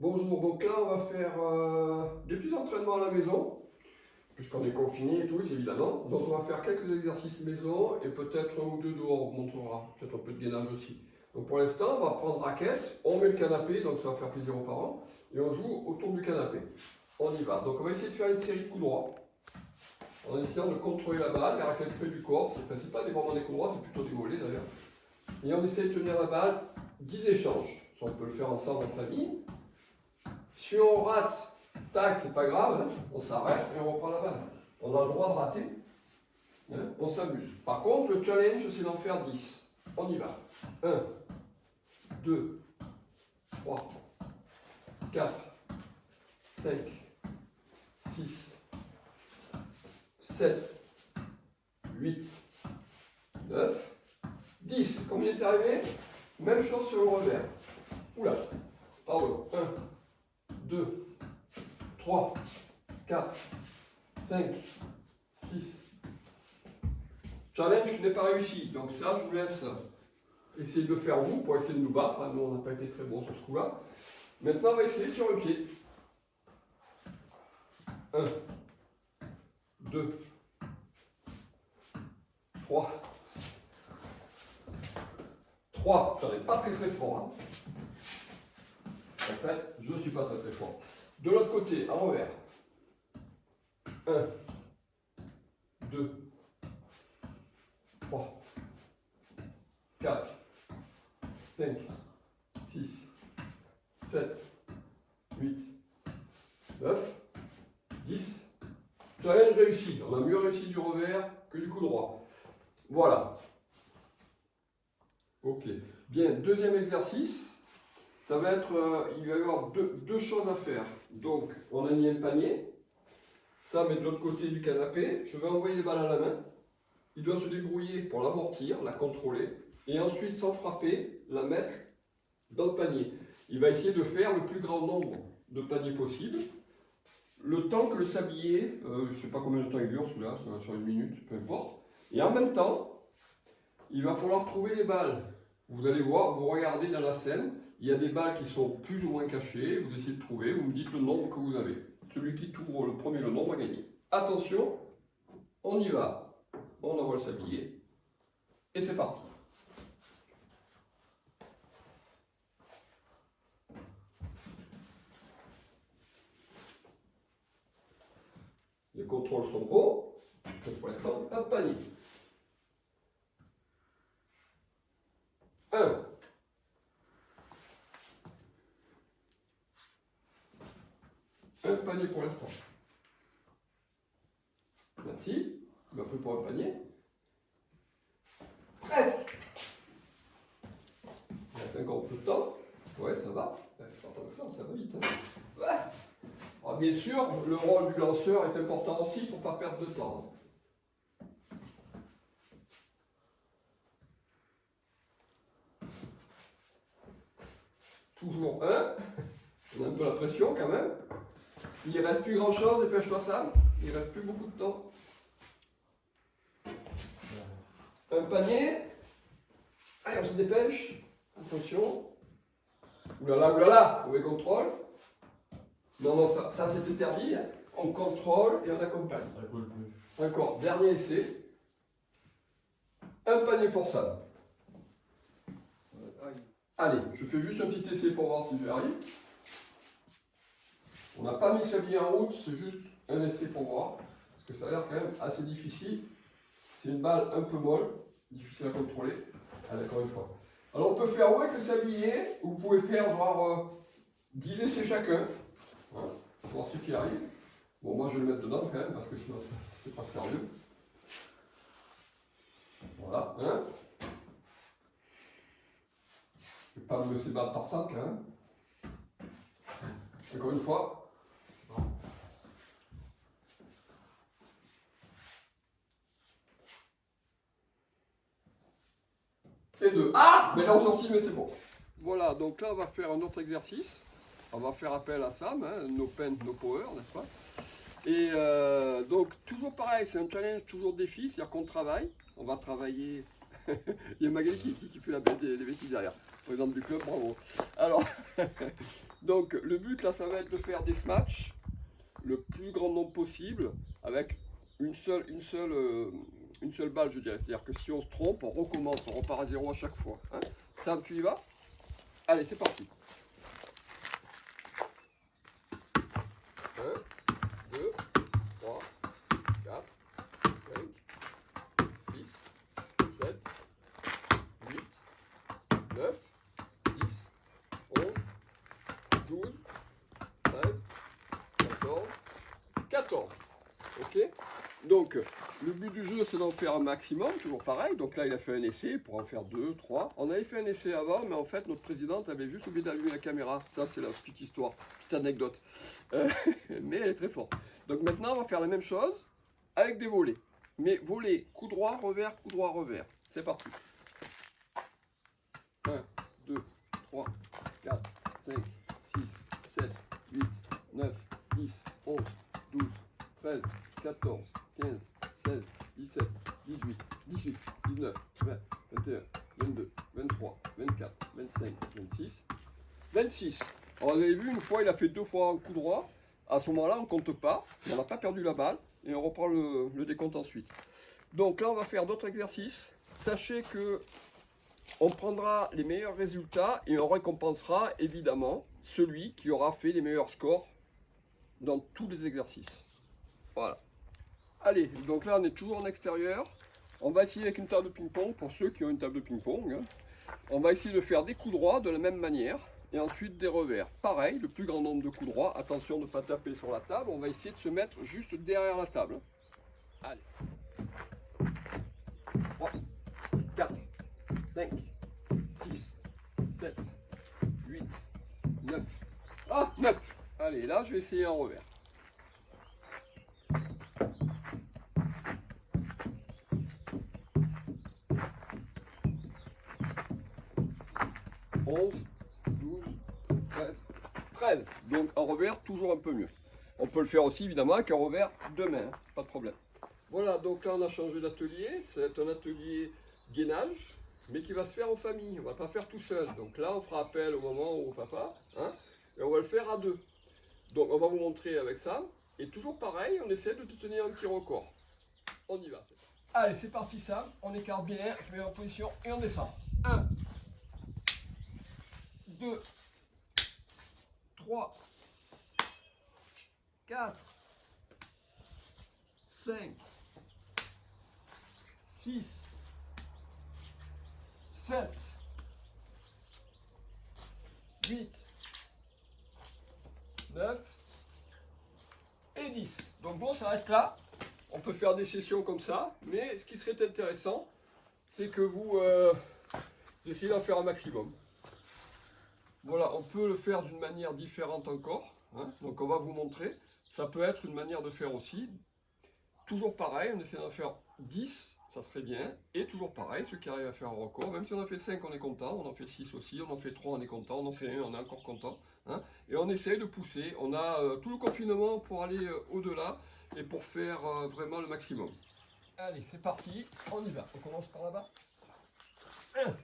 Bonjour, donc là on va faire des petits entraînements à la maison, puisqu'on est confiné et tout, évidemment. Donc on va faire quelques exercices maison et peut-être un ou deux dehors, on montrera, peut-être un peu de gainage aussi. Donc pour l'instant, on va prendre raquette, on met le canapé, donc ça va faire plaisir aux parents, et on joue autour du canapé. On y va. Donc on va essayer de faire une série de coups droits, en essayant de contrôler la balle, la raquette près du corps. C'est pas vraiment des coups droits, c'est plutôt des volets d'ailleurs. Et on essaie de tenir la balle 10 échanges. Ça on peut le faire ensemble en famille. Si on rate, tac, c'est pas grave, hein, on s'arrête et on reprend la balle. On a le droit de rater, hein, on s'amuse. Par contre, le challenge, c'est d'en faire 10. On y va. 1, 2, 3, 4, 5, 6, 7, 8, 9, 10. Comme il est arrivé, même chose sur le revers. Oula, pardon. 1, 2, 3, 4, 5, 6. Challenge qui n'est pas réussi. Donc ça, je vous laisse essayer de le faire vous pour essayer de nous battre. Nous, on n'a pas été très bons sur ce coup-là. Maintenant, on va essayer sur le pied. 1, 2, 3. 3. J'en ai pas très fort. Hein. En fait, je ne suis pas très fort. De l'autre côté, à revers. 1, 2, 3, 4, 5, 6, 7, 8, 9, 10. Challenge réussi. On a mieux réussi du revers que du coup droit. Voilà. Ok. Bien, deuxième exercice. Ça va être, il va y avoir deux choses à faire. Donc, on a mis un panier. Ça, met de l'autre côté du canapé. Je vais envoyer les balles à la main. Il doit se débrouiller pour l'amortir, la contrôler. Et ensuite, sans frapper, la mettre dans le panier. Il va essayer de faire le plus grand nombre de paniers possible. Le temps que le sablier, je ne sais pas combien de temps il dure celui-là, ça va être sur une minute, peu importe. Et en même temps, il va falloir trouver les balles. Vous allez voir, vous regardez dans la scène, il y a des balles qui sont plus ou moins cachées, vous essayez de trouver, vous me dites le nombre que vous avez. Celui qui trouve le premier le nombre a gagné. Attention, on y va. On envoie le sablier. Et c'est parti. Les contrôles sont bons. Pour l'instant, pas de panique. 1. Un panier pour l'instant. Merci. Il m'a pris pour un panier. Presque. Il reste encore un peu de temps. Ouais, ça va. Attention, ça va vite. Hein. Ouais. Alors, bien sûr, le rôle du lanceur est important aussi pour ne pas perdre de temps. Toujours un. On a un peu la pression quand même. Il ne reste plus grand chose, dépêche-toi Sam. Il ne reste plus beaucoup de temps. Un panier. Allez, on se dépêche. Attention. Oulala, mauvais contrôle. Non, ça c'est interdit. On contrôle et on accompagne. Ça coule plus. Encore, dernier essai. Un panier pour Sam. Allez, je fais juste un petit essai pour voir si j'y arrive. On n'a pas mis le sablier en route, c'est juste un essai pour voir. Parce que ça a l'air quand même assez difficile. C'est une balle un peu molle, difficile à contrôler. Allez, encore une fois. Alors on peut faire avec le sablier, ou vous pouvez faire genre 10 essais chacun. Voilà, pour voir ce qui arrive. Bon, moi je vais le mettre dedans quand même, parce que sinon c'est pas sérieux. Voilà, hein. Je ne vais pas me laisser battre par ça quand même. Encore une fois. C'est 2. Ah! Mais là on sortit, mais c'est bon. Voilà, donc là on va faire un autre exercice. On va faire appel à Sam, hein, no pain, no power, n'est-ce pas? Et donc toujours pareil, c'est un challenge, toujours défi, c'est-à-dire qu'on travaille. On va travailler Il y a Magali qui fait les bêtises derrière. Président du club, bravo. Alors, donc le but là, ça va être de faire des smatchs le plus grand nombre possible avec une seule balle, je dirais. C'est-à-dire que si on se trompe, on recommence, on repart à zéro à chaque fois. Hein. Sam, tu y vas? Allez, c'est parti. 1, 2, 3, 4, 5, 6, 7, 8, 9, 10, 11, 12, 13, 14, 14. Ok? Donc, le but du jeu, c'est d'en faire un maximum, toujours pareil. Donc là, il a fait un essai pour en faire 2, 3. On avait fait un essai avant, mais en fait, notre présidente avait juste oublié d'allumer la caméra. Ça, c'est la petite histoire, petite anecdote. Mais elle est très forte. Donc maintenant, on va faire la même chose avec des volets. Mais volets, coup droit, revers, coup droit, revers. C'est parti. 1, 2, 3, 4, 5, 6, 7, 8, 9, 10, 11, 12, 13, 14, 15, 16, 17, 18, 18, 19, 20, 21, 22, 23, 24, 25, 26, 26. Alors vous avez vu, une fois, il a fait 2 fois un coup droit. À ce moment-là, on ne compte pas. On n'a pas perdu la balle. Et on reprend le décompte ensuite. Donc là, on va faire d'autres exercices. Sachez que on prendra les meilleurs résultats et on récompensera évidemment celui qui aura fait les meilleurs scores dans tous les exercices. Voilà. Allez, donc là on est toujours en extérieur. On va essayer avec une table de ping-pong pour ceux qui ont une table de ping-pong. Hein. On va essayer de faire des coups droits de la même manière et ensuite des revers. Pareil, le plus grand nombre de coups droits. Attention de ne pas taper sur la table. On va essayer de se mettre juste derrière la table. Allez. 3, 4, 5, 6, 7, 8, 9. Ah, 9. Allez, là je vais essayer en revers. 11, 12, 13, 13. Donc en revers, toujours un peu mieux. On peut le faire aussi évidemment avec un revers de main, hein, pas de problème. Voilà, donc là on a changé d'atelier. C'est un atelier gainage, mais qui va se faire en famille. On ne va pas faire tout seul. Donc là on fera appel au maman ou au papa, hein, et on va le faire à 2. Donc on va vous montrer avec ça. Et toujours pareil, on essaie de tenir un petit record. On y va. Allez, c'est parti Sam. On écarte bien, je mets en position et on descend. 1, 2, 3, 4, 5, 6, 7, 8, 9 et 10. Donc bon, ça reste là. On peut faire des sessions comme ça, mais ce qui serait intéressant, c'est que vous essayez d'en faire un maximum. Voilà, on peut le faire d'une manière différente encore. Hein. Donc on va vous montrer. Ça peut être une manière de faire aussi. Toujours pareil, on essaie d'en faire 10, ça serait bien. Et toujours pareil, ceux qui arrivent à faire un record, même si on en fait 5, on est content. On en fait 6 aussi, on en fait 3, on est content. On en fait 1, on est encore content. Hein. Et on essaye de pousser. On a tout le confinement pour aller au-delà et pour faire vraiment le maximum. Allez, c'est parti, on y va. On commence par là-bas. 1,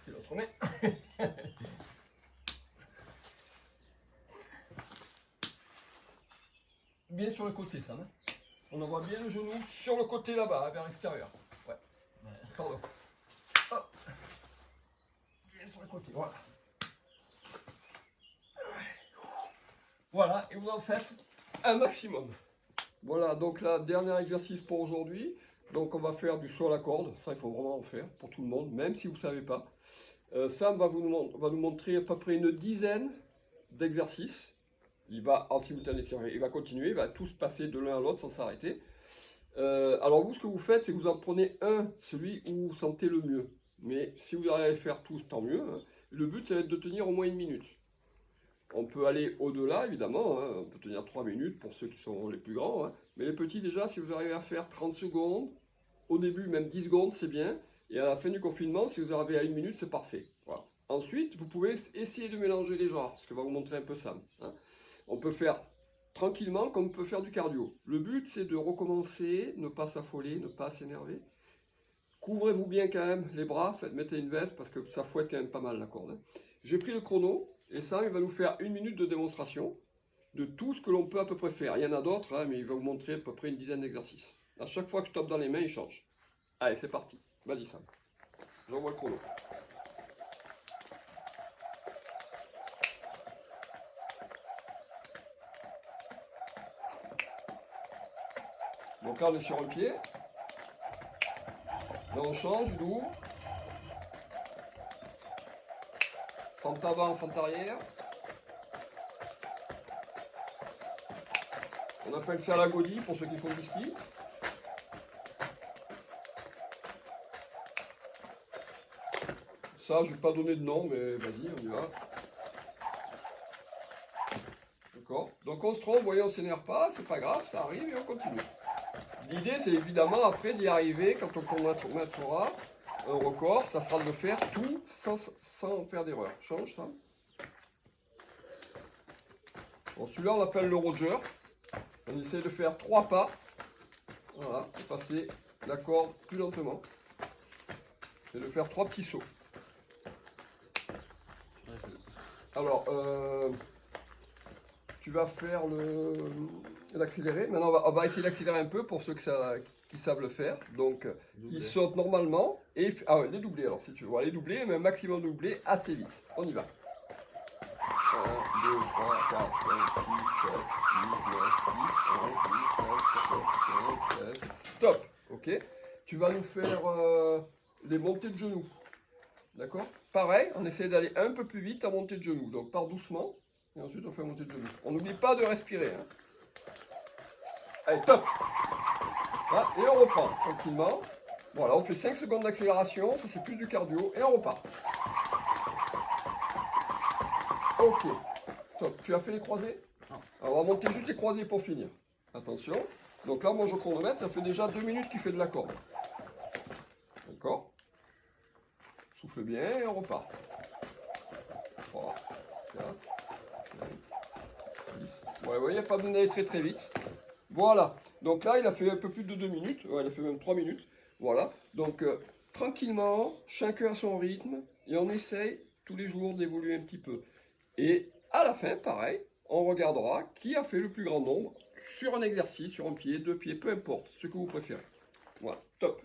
c'est l'autre main. Bien sur le côté, ça. Hein. On envoie bien le genou sur le côté là-bas, vers l'extérieur. Ouais. Pardon. Hop. Bien sur le côté, voilà. Voilà, et vous en faites un maximum. Voilà, donc là, dernier exercice pour aujourd'hui. Donc on va faire du saut à la corde. Ça, il faut vraiment en faire pour tout le monde, même si vous ne savez pas. Sam va nous montrer à peu près une dizaine d'exercices. Il va en simultané, il va continuer, il va tous passer de l'un à l'autre sans s'arrêter. Alors vous, ce que vous faites, c'est que vous en prenez un, celui où vous vous sentez le mieux. Mais si vous arrivez à les faire tous, tant mieux. Hein. Le but, ça va être de tenir au moins 1 minute. On peut aller au-delà, évidemment. Hein. On peut tenir 3 minutes pour ceux qui sont les plus grands. Hein. Mais les petits, déjà, si vous arrivez à faire 30 secondes, au début, même 10 secondes, c'est bien. Et à la fin du confinement, si vous arrivez à 1 minute, c'est parfait. Voilà. Ensuite, vous pouvez essayer de mélanger les genres, ce que va vous montrer un peu Sam. Hein. On peut faire tranquillement comme on peut faire du cardio. Le but c'est de recommencer, ne pas s'affoler, ne pas s'énerver. Couvrez-vous bien quand même les bras, mettez une veste parce que ça fouette quand même pas mal la corde. J'ai pris le chrono et ça il va nous faire 1 minute de démonstration de tout ce que l'on peut à peu près faire. Il y en a d'autres, hein, mais il va vous montrer à peu près une dizaine d'exercices. À chaque fois que je tape dans les mains, il change. Allez, c'est parti. Vas-y Sam. J'envoie le chrono. Donc là on est sur un pied. Là on change, il ouvre. Fente avant, fente arrière. On appelle ça la godille pour ceux qui font du ski. Ça, je ne vais pas donner de nom, mais vas-y, on y va. D'accord. Donc on se trompe, vous voyez, on ne s'énerve pas, c'est pas grave, ça arrive et on continue. L'idée, c'est évidemment après d'y arriver, quand on mettra un record, ça sera de faire tout sans faire d'erreur. Change ça. Bon, celui-là, on l'appelle le Roger. On essaie de faire 3 pas. Voilà, et passer la corde plus lentement. Et de faire 3 petits sauts. Alors, tu vas faire l'accéléré. Maintenant, on va essayer d'accélérer un peu pour ceux qui savent le faire. Donc, ils sautent normalement. Et, les doublés, alors, si tu veux. Les doublés, mais un maximum de doublés assez vite. On y va. 1, 2, 3, 4, 5, 6, 7, 8, 9, 10, 11, 12, 13, 14, 15, 16. Stop. Ok. Tu vas nous faire les montées de genoux. D'accord? Pareil, on essaie d'aller un peu plus vite en montée de genoux. Donc, part doucement. Et ensuite, on fait monter de genoux. On n'oublie pas de respirer. Hein. Allez, top. Là, et on reprend tranquillement. Voilà, on fait 5 secondes d'accélération. Ça, c'est plus du cardio. Et on repart. Ok. Top. Tu as fait les croisés? Alors, on va monter juste les croisés pour finir. Attention. Donc là, moi, je chronomètre. Ça fait déjà 2 minutes qu'il fait de la corde. D'accord? Souffle bien et on repart. 3, 4, 5, 6. Ouais, vous voyez, pas besoin d'aller très très vite. Voilà. Donc là, il a fait un peu plus de 2 minutes. Ouais, il a fait même 3 minutes. Voilà. Donc, tranquillement, chacun à son rythme. Et on essaye tous les jours d'évoluer un petit peu. Et à la fin, pareil, on regardera qui a fait le plus grand nombre sur un exercice, sur un pied, 2 pieds, peu importe, ce que vous préférez. Voilà, top.